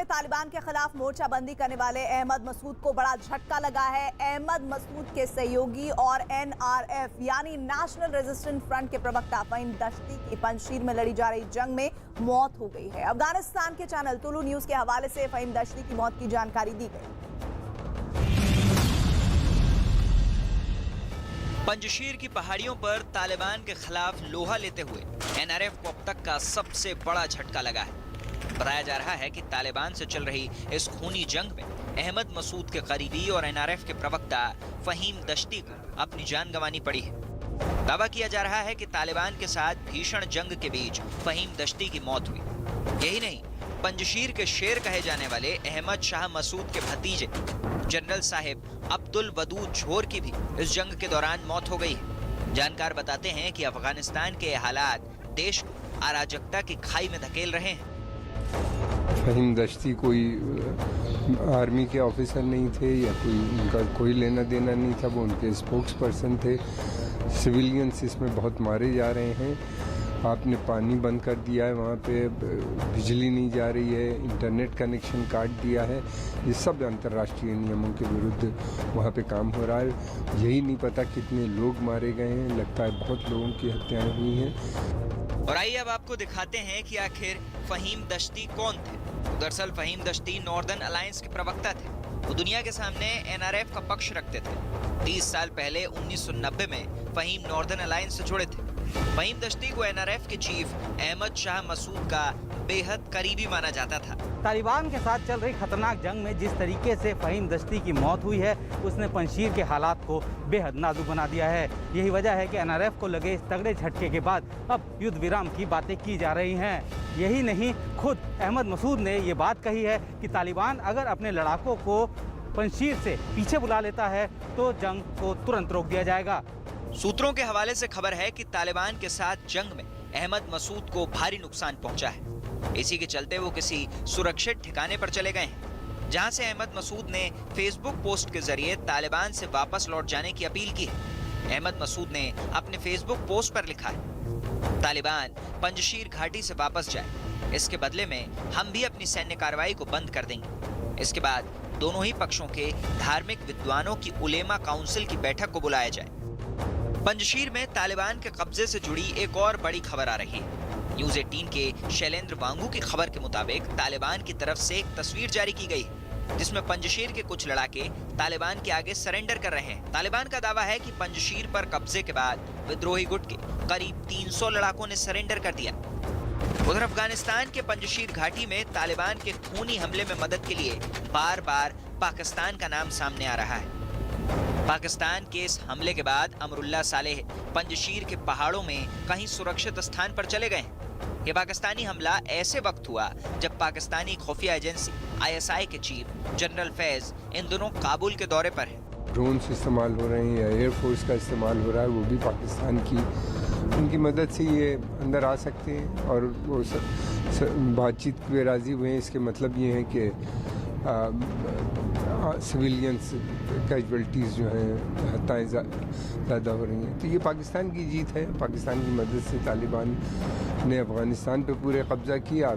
तालिबान के खिलाफ मोर्चाबंदी करने वाले अहमद मसूद को बड़ा झटका लगा है। अहमद मसूद के सहयोगी और NRF यानी नेशनल रेजिस्टेंस फ्रंट के प्रवक्ता फहीम दश्ती की पंजशीर में लड़ी जा रही जंग में मौत हो गई है। अफगानिस्तान के चैनल तुलु न्यूज के हवाले से फहीम दश्ती की मौत की जानकारी दी गई। पंजशीर की पहाड़ियों पर तालिबान के खिलाफ लोहा लेते हुए NRF को अब तक का सबसे बड़ा झटका लगा है। बताया जा रहा है कि तालिबान से चल रही इस खूनी जंग में अहमद मसूद के करीबी और NRF के प्रवक्ता फहीम दश्ती को अपनी जान गंवानी पड़ी है। दावा किया जा रहा है कि तालिबान के साथ भीषण जंग के बीच फहीम दश्ती की मौत हुई। यही नहीं, पंजशीर के शेर कहे जाने वाले अहमद शाह मसूद के भतीजे जनरल साहिब अब्दुल वदूद झोर की भी इस जंग के दौरान मौत हो गई है। जानकार बताते हैं कि अफगानिस्तान के हालात देश को अराजकता की खाई में धकेल रहे हैं। फहीम दश्ती कोई आर्मी के ऑफिसर नहीं थे या उनका कोई लेना देना नहीं था, वो उनके स्पोक्स पर्सन थे। सिविलियंस इसमें बहुत मारे जा रहे हैं। आपने पानी बंद कर दिया है, वहाँ पे बिजली नहीं जा रही है, इंटरनेट कनेक्शन काट दिया है। ये सब अंतर्राष्ट्रीय नियमों के विरुद्ध वहाँ पे काम हो रहा है। यही नहीं पता कितने लोग मारे गए हैं, लगता है बहुत लोगों की हत्याएं हुई हैं। और आइए अब आपको दिखाते हैं कि आखिर फहीम दश्ती कौन थे। दरअसल फहीम दश्ती नॉर्दर्न अलायंस के प्रवक्ता थे। वो दुनिया के सामने NRF का पक्ष रखते थे। 30 साल पहले 1990 में फहीम नॉर्दर्न अलायंस से जुड़े थे। फहीम दश्ती को NRF के चीफ अहमद शाह मसूद का बेहद करीबी माना जाता था। तालिबान के साथ चल रही खतरनाक जंग में जिस तरीके से फहीम दश्ती की मौत हुई है, उसने पंजशीर के हालात को बेहद नाजुक बना दिया है। यही वजह है कि NRF को लगे इस तगड़े झटके के बाद अब युद्ध विराम की बातें की जा रही हैं। यही नहीं, खुद अहमद मसूद ने ये बात कही है कि तालिबान अगर अपने लड़ाकों को पंजशीर से पीछे बुला लेता है तो जंग को तुरंत रोक दिया जाएगा। सूत्रों के हवाले से खबर है कि तालिबान के साथ जंग में अहमद मसूद को भारी नुकसान पहुंचा है। इसी के चलते वो किसी सुरक्षित ठिकाने पर चले गए हैं, जहां से अहमद मसूद ने फेसबुक पोस्ट के जरिए तालिबान से वापस लौट जाने की अपील की है। अहमद मसूद ने अपने फेसबुक पोस्ट पर लिखा है, तालिबान पंजशीर घाटी से वापस जाए, इसके बदले में हम भी अपनी सैन्य कार्रवाई को बंद कर देंगे। इसके बाद दोनों ही पक्षों के धार्मिक विद्वानों की उलेमा काउंसिल की बैठक को बुलाया जाए। पंजशीर में तालिबान के कब्जे से जुड़ी एक और बड़ी खबर आ रही है। न्यूज़ 18 के शैलेंद्र वांगू की खबर के मुताबिक तालिबान की तरफ से एक तस्वीर जारी की गई है, जिसमें पंजशीर के कुछ लड़ाके तालिबान के आगे सरेंडर कर रहे हैं। तालिबान का दावा है कि पंजशीर पर कब्जे के बाद विद्रोही गुट के करीब 300 लड़ाकों ने सरेंडर कर दिया। उधर अफगानिस्तान के पंजशीर घाटी में तालिबान के खूनी हमले में मदद के लिए बार बार पाकिस्तान का नाम सामने आ रहा है। पाकिस्तान के इस हमले के बाद अमरुल्लाह सालेह पंजशीर के पहाड़ों में कहीं सुरक्षित स्थान पर चले गए हैं। ये पाकिस्तानी हमला ऐसे वक्त हुआ जब पाकिस्तानी खुफिया एजेंसी ISI के चीफ जनरल फैज इन दिनों काबुल के दौरे पर है। ड्रोन्स इस्तेमाल हो रहे हैं या एयरफोर्स का इस्तेमाल हो रहा है, वो भी पाकिस्तान की उनकी मदद से ये अंदर आ सकते हैं और वो बातचीत पे राज़ी हुए हैं। इसके मतलब ये है कि सिविलियंस कैजुअल्टीज़ जो हैं, हत्याएँ ज़्यादा हो रही हैं। तो ये पाकिस्तान की जीत है। पाकिस्तान की मदद से तालिबान ने अफ़गानिस्तान पे पूरे कब्ज़ा किया।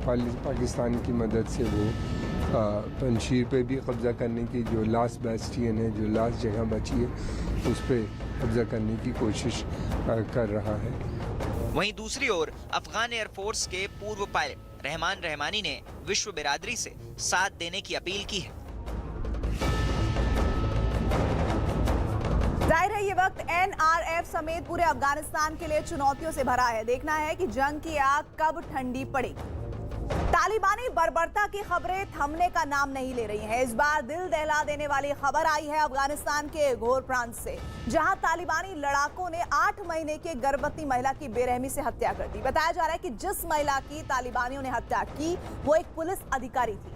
पाकिस्तान की मदद से वो पंजशीर पे भी कब्ज़ा करने की, जो लास्ट बैस्टियन है, जो लास्ट जगह बची है, उस पर कब्ज़ा करने की कोशिश कर रहा है। वहीं दूसरी ओर अफगान एयरफोर्स के पूर्व पायलट रहमान रहमानी ने विश्व बिरादरी से साथ देने की अपील की है। जाहिर है ये वक्त NRF समेत पूरे अफगानिस्तान के लिए चुनौतियों से भरा है। देखना है कि जंग की आग कब ठंडी पड़ेगी। तालिबानी बर्बरता की खबरें थमने का नाम नहीं ले रही हैं। इस बार दिल दहला देने वाली खबर आई है अफगानिस्तान के घोर प्रांत से, जहां तालिबानी लड़ाकों ने 8 महीने की गर्भवती महिला की बेरहमी से हत्या कर दी। बताया जा रहा है कि जिस महिला की तालिबानियों ने हत्या की वो एक पुलिस अधिकारी थी।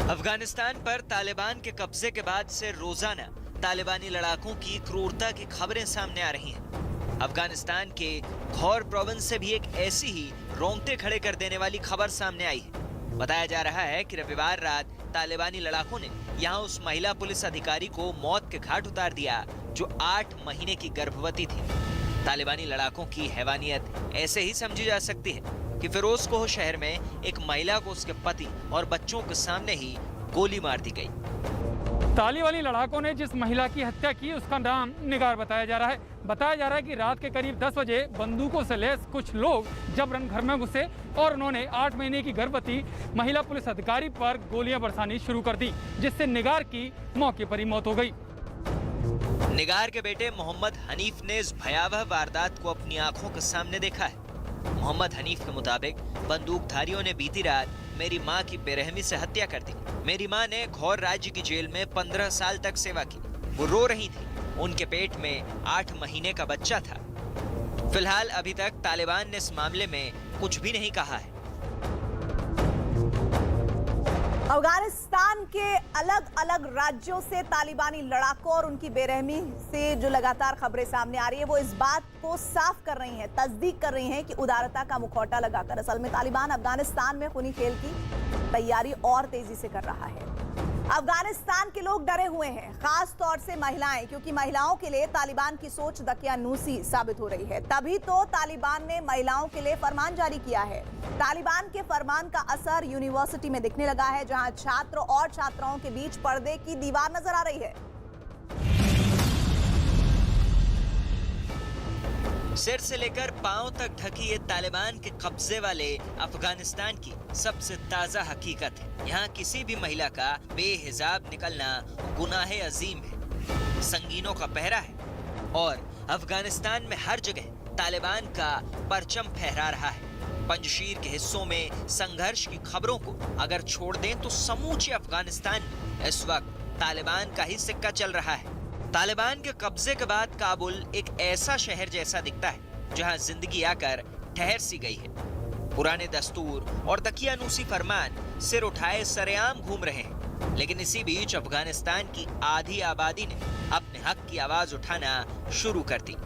अफगानिस्तान पर तालिबान के कब्जे के बाद से रोजाना तालिबानी लड़ाकों की क्रूरता की खबरें सामने आ रही हैं। अफगानिस्तान के घौर प्रोविंस से भी एक ऐसी ही रोंगटे खड़े कर देने वाली खबर सामने आई है। बताया जा रहा है कि रविवार रात तालिबानी लड़ाकों ने यहां उस महिला पुलिस अधिकारी को मौत के घाट उतार दिया जो 8 महीने की गर्भवती थी। तालिबानी लड़ाकों की हैवानियत ऐसे ही समझी जा सकती है कि फिरोजकोह शहर में एक महिला को उसके पति और बच्चों के सामने ही गोली मार दी गई। तालिबानी लड़ाकों ने जिस महिला की हत्या की उसका नाम निगार बताया जा रहा है। बताया जा रहा है कि रात के करीब 10 बजे बंदूकों से लैस कुछ लोग जबरन घर में घुसे और उन्होंने 8 महीने की गर्भवती महिला पुलिस अधिकारी पर गोलियां बरसानी शुरू कर दी, जिससे निगार की मौके पर ही मौत हो गई। निगार के बेटे मोहम्मद हनीफ ने इस भयावह वारदात को अपनी आंखों के सामने देखा है। मोहम्मद हनीफ के मुताबिक बंदूकधारियों ने बीती रात मेरी मां की बेरहमी से हत्या कर दी। मेरी मां ने घौर राज्य की जेल में 15 साल तक सेवा की। वो रो रही थी। उनके पेट में 8 महीने का बच्चा था। फिलहाल अभी तक तालिबान ने इस मामले में कुछ भी नहीं कहा है। अफगानिस्तान के अलग अलग राज्यों से तालिबानी लड़ाकों और उनकी बेरहमी से जो लगातार खबरें सामने आ रही है वो इस बात को साफ कर रही हैं, तस्दीक कर रही हैं कि उदारता का मुखौटा लगाकर असल में तालिबान अफगानिस्तान में खूनी खेल की तैयारी और तेजी से कर रहा है। अफगानिस्तान के लोग डरे हुए हैं, खास तौर से महिलाएं, क्योंकि महिलाओं के लिए तालिबान की सोच दकियानूसी साबित हो रही है। तभी तो तालिबान ने महिलाओं के लिए फरमान जारी किया है। तालिबान के फरमान का असर यूनिवर्सिटी में दिखने लगा है, जहां छात्र और छात्राओं के बीच पर्दे की दीवार नजर आ रही है। सिर से लेकर पांव तक ढकी ये तालिबान के कब्जे वाले अफगानिस्तान की सबसे ताजा हकीकत है। यहाँ किसी भी महिला का बेहिजाब निकलना गुनाहे अजीम है, संगीनों का पहरा है और अफगानिस्तान में हर जगह तालिबान का परचम फहरा रहा है। पंजशीर के हिस्सों में संघर्ष की खबरों को अगर छोड़ दें तो समूचे अफगानिस्तान में इस वक्त तालिबान का ही सिक्का चल रहा है। तालिबान के कब्जे के बाद काबुल एक ऐसा शहर जैसा दिखता है जहां जिंदगी आकर ठहर सी गई है। पुराने दस्तूर और दकियानूसी फरमान सिर उठाए सरेआम घूम रहे हैं, लेकिन इसी बीच अफगानिस्तान की आधी आबादी ने अपने हक की आवाज उठाना शुरू कर दी।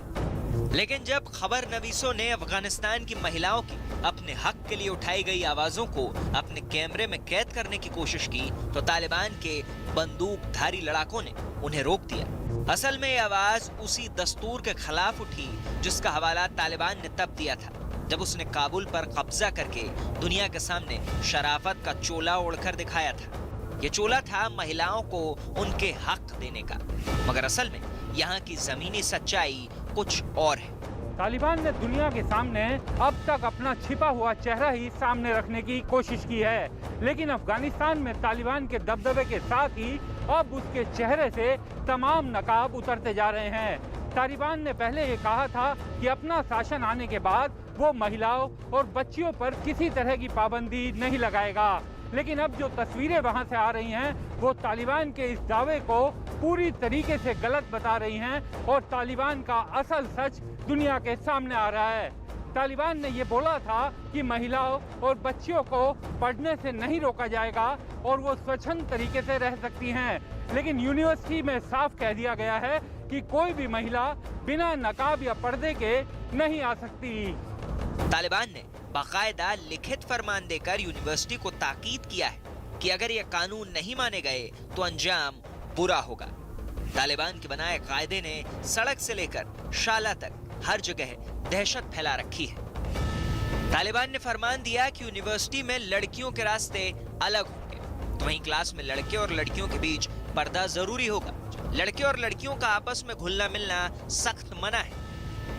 लेकिन जब खबर नवीसों ने अफगानिस्तान की महिलाओं की अपने हक के लिए उठाई गई आवाजों को अपने कैमरे में कैद करने की कोशिश की तो तालिबान के बंदूकधारी लड़ाकों ने उन्हें रोक दिया। असल में ये आवाज उसी दस्तूर के खिलाफ उठी जिसका हवाला तालिबान ने तब दिया था जब उसने काबुल पर कब्जा करके दुनिया के सामने शराफत का चोला ओढ़कर दिखाया था। ये चोला था महिलाओं को उनके हक देने का, मगर असल में यहाँ की जमीनी सच्चाई कुछ और है। तालिबान ने दुनिया के सामने अब तक अपना छिपा हुआ चेहरा ही सामने रखने की कोशिश की है, लेकिन अफगानिस्तान में तालिबान के दबदबे के साथ ही अब उसके चेहरे से तमाम नकाब उतरते जा रहे हैं। तालिबान ने पहले ये कहा था कि अपना शासन आने के बाद वो महिलाओं और बच्चियों पर किसी तरह की पाबंदी नहीं लगाएगा, लेकिन अब जो तस्वीरें वहां से आ रही हैं वो तालिबान के इस दावे को पूरी तरीके से गलत बता रही हैं और तालिबान का असल सच दुनिया के सामने आ रहा है। तालिबान ने ये बोला था कि महिलाओं और बच्चियों को पढ़ने से नहीं रोका जाएगा और वो स्वच्छंद तरीके से रह सकती हैं, लेकिन यूनिवर्सिटी में साफ कह दिया गया है कि कोई भी महिला बिना नकाब या पर्दे के नहीं आ सकती। तालिबान ने बाकायदा लिखित फरमान देकर यूनिवर्सिटी को ताकीद किया है कि अगर ये कानून नहीं माने गए तो अंजाम बुरा होगा। तालिबान के बनाए कायदे ने सड़क से लेकर शाला तक हर जगह दहशत फैला रखी है। तालिबान ने फरमान दिया कि यूनिवर्सिटी में लड़कियों के रास्ते अलग होंगे, तो वहीं क्लास में लड़के और लड़कियों के बीच पर्दा जरूरी होगा। लड़के और लड़कियों का आपस में घुलना मिलना सख्त मना है।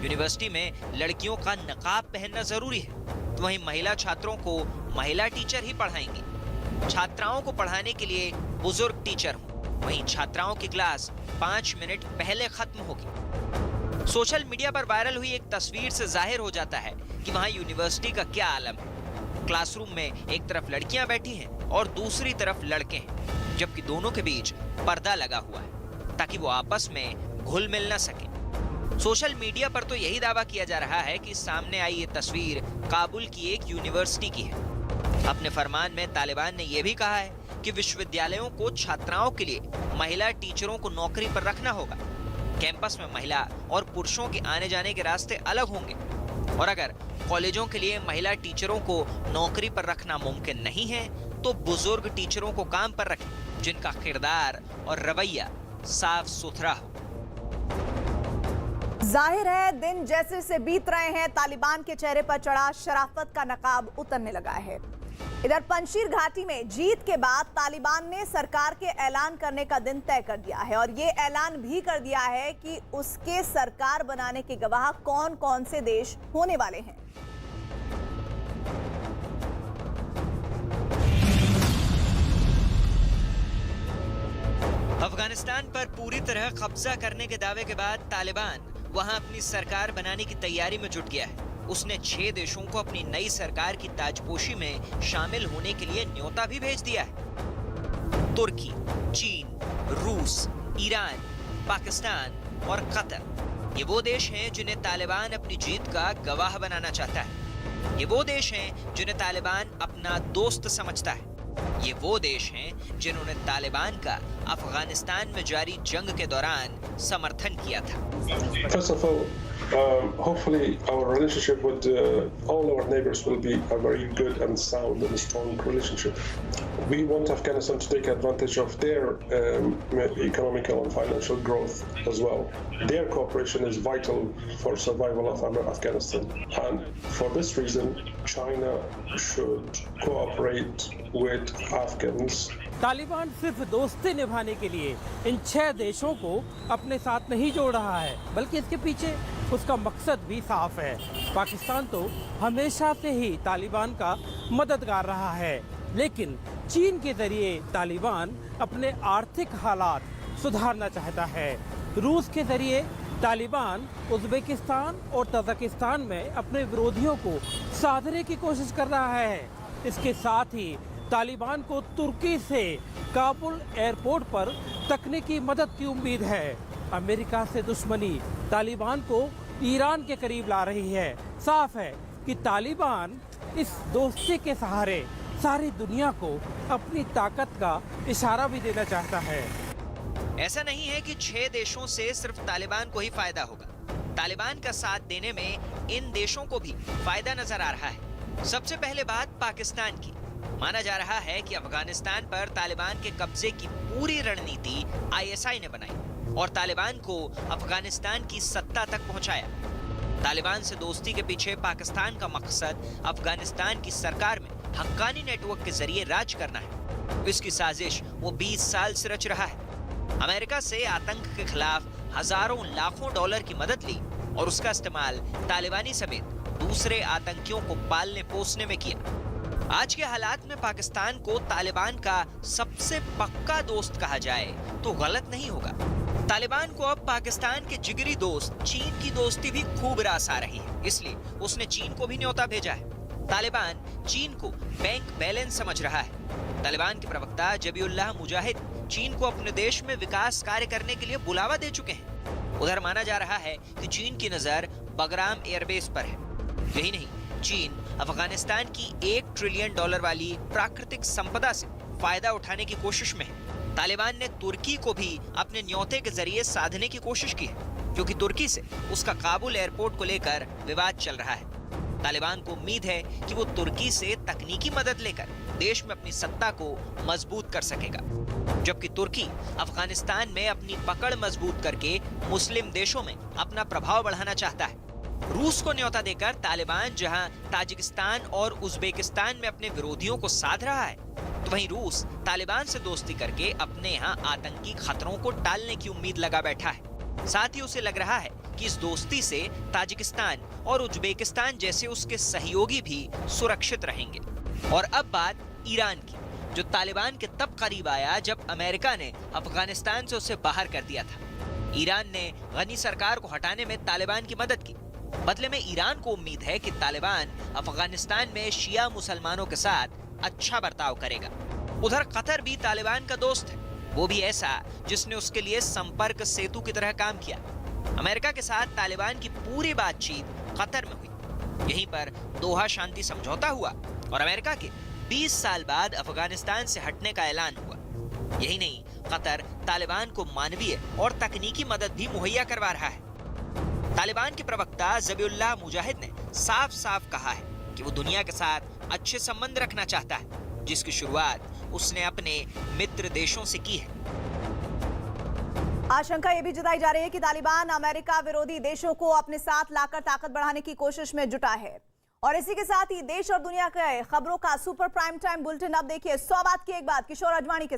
यूनिवर्सिटी में लड़कियों का नकाब पहनना जरूरी है, तो वहीं महिला छात्रों को महिला टीचर ही पढ़ाएंगे। छात्राओं को पढ़ाने के लिए बुजुर्ग टीचर हों, वहीं छात्राओं की क्लास 5 मिनट पहले खत्म होगी। सोशल मीडिया पर वायरल हुई एक तस्वीर से जाहिर हो जाता है कि वहां यूनिवर्सिटी का क्या आलम है। क्लासरूम में एक तरफ लड़कियां बैठी हैं और दूसरी तरफ लड़के हैं, जबकि दोनों के बीच पर्दा लगा हुआ है ताकि वो आपस में घुल मिल न सके। सोशल मीडिया पर तो यही दावा किया जा रहा है कि सामने आई ये तस्वीर काबुल की एक यूनिवर्सिटी की है। अपने फरमान में तालिबान ने यह भी कहा है कि विश्वविद्यालयों को छात्राओं के लिए महिला टीचरों को नौकरी पर रखना होगा। कैंपस में महिला और पुरुषों के आने जाने के रास्ते अलग होंगे, और अगर कॉलेजों के लिए महिला टीचरों को नौकरी पर रखना मुमकिन नहीं है तो बुजुर्ग टीचरों को काम पर रखें जिनका किरदार और रवैया साफ सुथरा हो। जाहिर है दिन जैसे से बीत रहे हैं, तालिबान के चेहरे पर चढ़ा शराफत का नकाब उतरने लगा है। इधर पंजशीर घाटी में जीत के बाद तालिबान ने सरकार के ऐलान करने का दिन तय कर दिया है और ये ऐलान भी कर दिया है कि उसके सरकार बनाने के गवाह कौन कौन से देश होने वाले हैं। अफगानिस्तान पर पूरी तरह कब्जा करने के दावे के बाद तालिबान वहां अपनी सरकार बनाने की तैयारी में जुट गया है। उसने 6 देशों को अपनी नई सरकार की ताजपोशी में शामिल होने के लिए न्योता भी भेज दिया है। तुर्की, चीन, रूस, ईरान, पाकिस्तान और कतर ये वो देश हैं जिन्हें तालिबान अपनी जीत का गवाह बनाना चाहता है। ये वो देश हैं जिन्हें तालिबान अपना दोस्त समझता है। ये वो देश हैं जिन्होंने तालिबान का अफगानिस्तान में जारी जंग के दौरान समर्थन किया था। First of all, hopefully our relationship with all our neighbors will be a very good and sound and strong relationship. We want Afghanistan to take advantage of their economical and financial growth as well. Their cooperation is vital for survival of Afghanistan, and for this reason, China should cooperate with Afghans. Taliban सिर्फ दोस्ती निभाने के लिए इन 6 देशों को अपने साथ नहीं जोड़ रहा है, बल्कि इसके पीछे उसका मकसद भी साफ है। पाकिस्तान तो हमेशा से ही तालिबान का मददगार रहा है, लेकिन चीन के जरिए तालिबान अपने आर्थिक हालात सुधारना चाहता है। रूस के जरिए तालिबान उज़्बेकिस्तान और तजाकिस्तान में अपने विरोधियों को साधने की कोशिश कर रहा है। इसके साथ ही तालिबान को तुर्की से काबुल एयरपोर्ट पर तकनीकी मदद की उम्मीद है। अमेरिका से दुश्मनी तालिबान को ईरान के करीब ला रही है। साफ है कि तालिबान इस दोस्ती के सहारे सारी दुनिया को अपनी ताकत का इशारा भी देना चाहता है। ऐसा नहीं है कि 6 देशों से सिर्फ तालिबान को ही फायदा होगा। तालिबान का साथ देने में इन देशों को भी फायदा नजर आ रहा है। सबसे पहले बात पाकिस्तान की। माना जा रहा है कि अफगानिस्तान पर तालिबान के कब्जे की पूरी रणनीति आईएसआई ने बनाई और तालिबान को अफगानिस्तान की सत्ता तक पहुंचाया। तालिबान से दोस्ती के पीछे पाकिस्तान का मकसद अफगानिस्तान की सरकार में हक्कानी नेटवर्क के जरिए राज करना है। इसकी साजिश वो 20 साल से रच रहा है। अमेरिका से आतंक के खिलाफ हजारों लाखों डॉलर की मदद ली और उसका इस्तेमाल तालिबानी समेत दूसरे आतंकियों को पालने पोसने में किया। आज के हालात में पाकिस्तान को तालिबान का सबसे पक्का दोस्त कहा जाए तो गलत नहीं होगा। तालिबान को अब पाकिस्तान के जिगरी दोस्त चीन की दोस्ती भी खूब रास आ रही है, इसलिए उसने चीन को भी न्योता भेजा है। तालिबान चीन को बैंक बैलेंस समझ रहा है। तालिबान के प्रवक्ता जबीउल्लाह मुजाहिद चीन को अपने देश में विकास कार्य करने के लिए बुलावा दे चुके हैं। उधर माना जा रहा है कि चीन की नजर बगराम एयरबेस पर है। यही नहीं, चीन अफगानिस्तान की $1 ट्रिलियन वाली प्राकृतिक संपदा से फायदा उठाने की कोशिश में है। तालिबान ने तुर्की को भी अपने न्योते के जरिए साधने की कोशिश की है, क्योंकि तुर्की से उसका काबुल एयरपोर्ट को लेकर विवाद चल रहा है। तालिबान को उम्मीद है कि वो तुर्की से तकनीकी मदद लेकर देश में अपनी सत्ता को मजबूत कर सकेगा, जबकि तुर्की अफगानिस्तान में अपनी पकड़ मजबूत करके मुस्लिम देशों में अपना प्रभाव बढ़ाना चाहता है। रूस को न्योता देकर तालिबान जहां ताजिकिस्तान और उज़्बेकिस्तान में अपने विरोधियों को साध रहा है, तो वहीं रूस तालिबान से दोस्ती करके अपने यहाँ आतंकी खतरों को टालने की उम्मीद लगा बैठा है। साथ ही उसे लग रहा है कि इस दोस्ती से ताजिकिस्तान और उज़्बेकिस्तान जैसे उसके सहयोगी भी सुरक्षित रहेंगे। और अब बात ईरान की, जो तालिबान के तब करीब आया जब अमेरिका ने अफगानिस्तान से उसे बाहर कर दिया था। ईरान ने गनी सरकार को हटाने में तालिबान की मदद की। बदले में ईरान को उम्मीद है कि तालिबान अफगानिस्तान में शिया मुसलमानों के साथ अच्छा बर्ताव करेगा। उधर कतर भी तालिबान का दोस्त है, वो भी ऐसा जिसने उसके लिए संपर्क सेतु की तरह काम किया। अमेरिका के साथ तालिबान की पूरी बातचीत कतर में हुई। यहीं पर दोहा शांति समझौता हुआ और अमेरिका के 20 साल बाद अफगानिस्तान से हटने का ऐलान हुआ। यही नहीं, कतर तालिबान को मानवीय और तकनीकी मदद भी मुहैया करवा रहा है। तालिबान के प्रवक्ता जबीउल्लाह मुजाहिद ने साफ साफ कहा है कि वो दुनिया के साथ अच्छे संबंध रखना चाहता है, जिसकी शुरुआत उसने अपने मित्र देशों से की है। आशंका ये भी जताई जा रही है कि तालिबान अमेरिका विरोधी देशों को अपने साथ लाकर ताकत बढ़ाने की कोशिश में जुटा है। और इसी के साथ ही देश और दुनिया के खबरों का सुपर प्राइम टाइम बुलेटिन अब देखिए 100 बात की एक बात किशोर अडवाणी के साथ।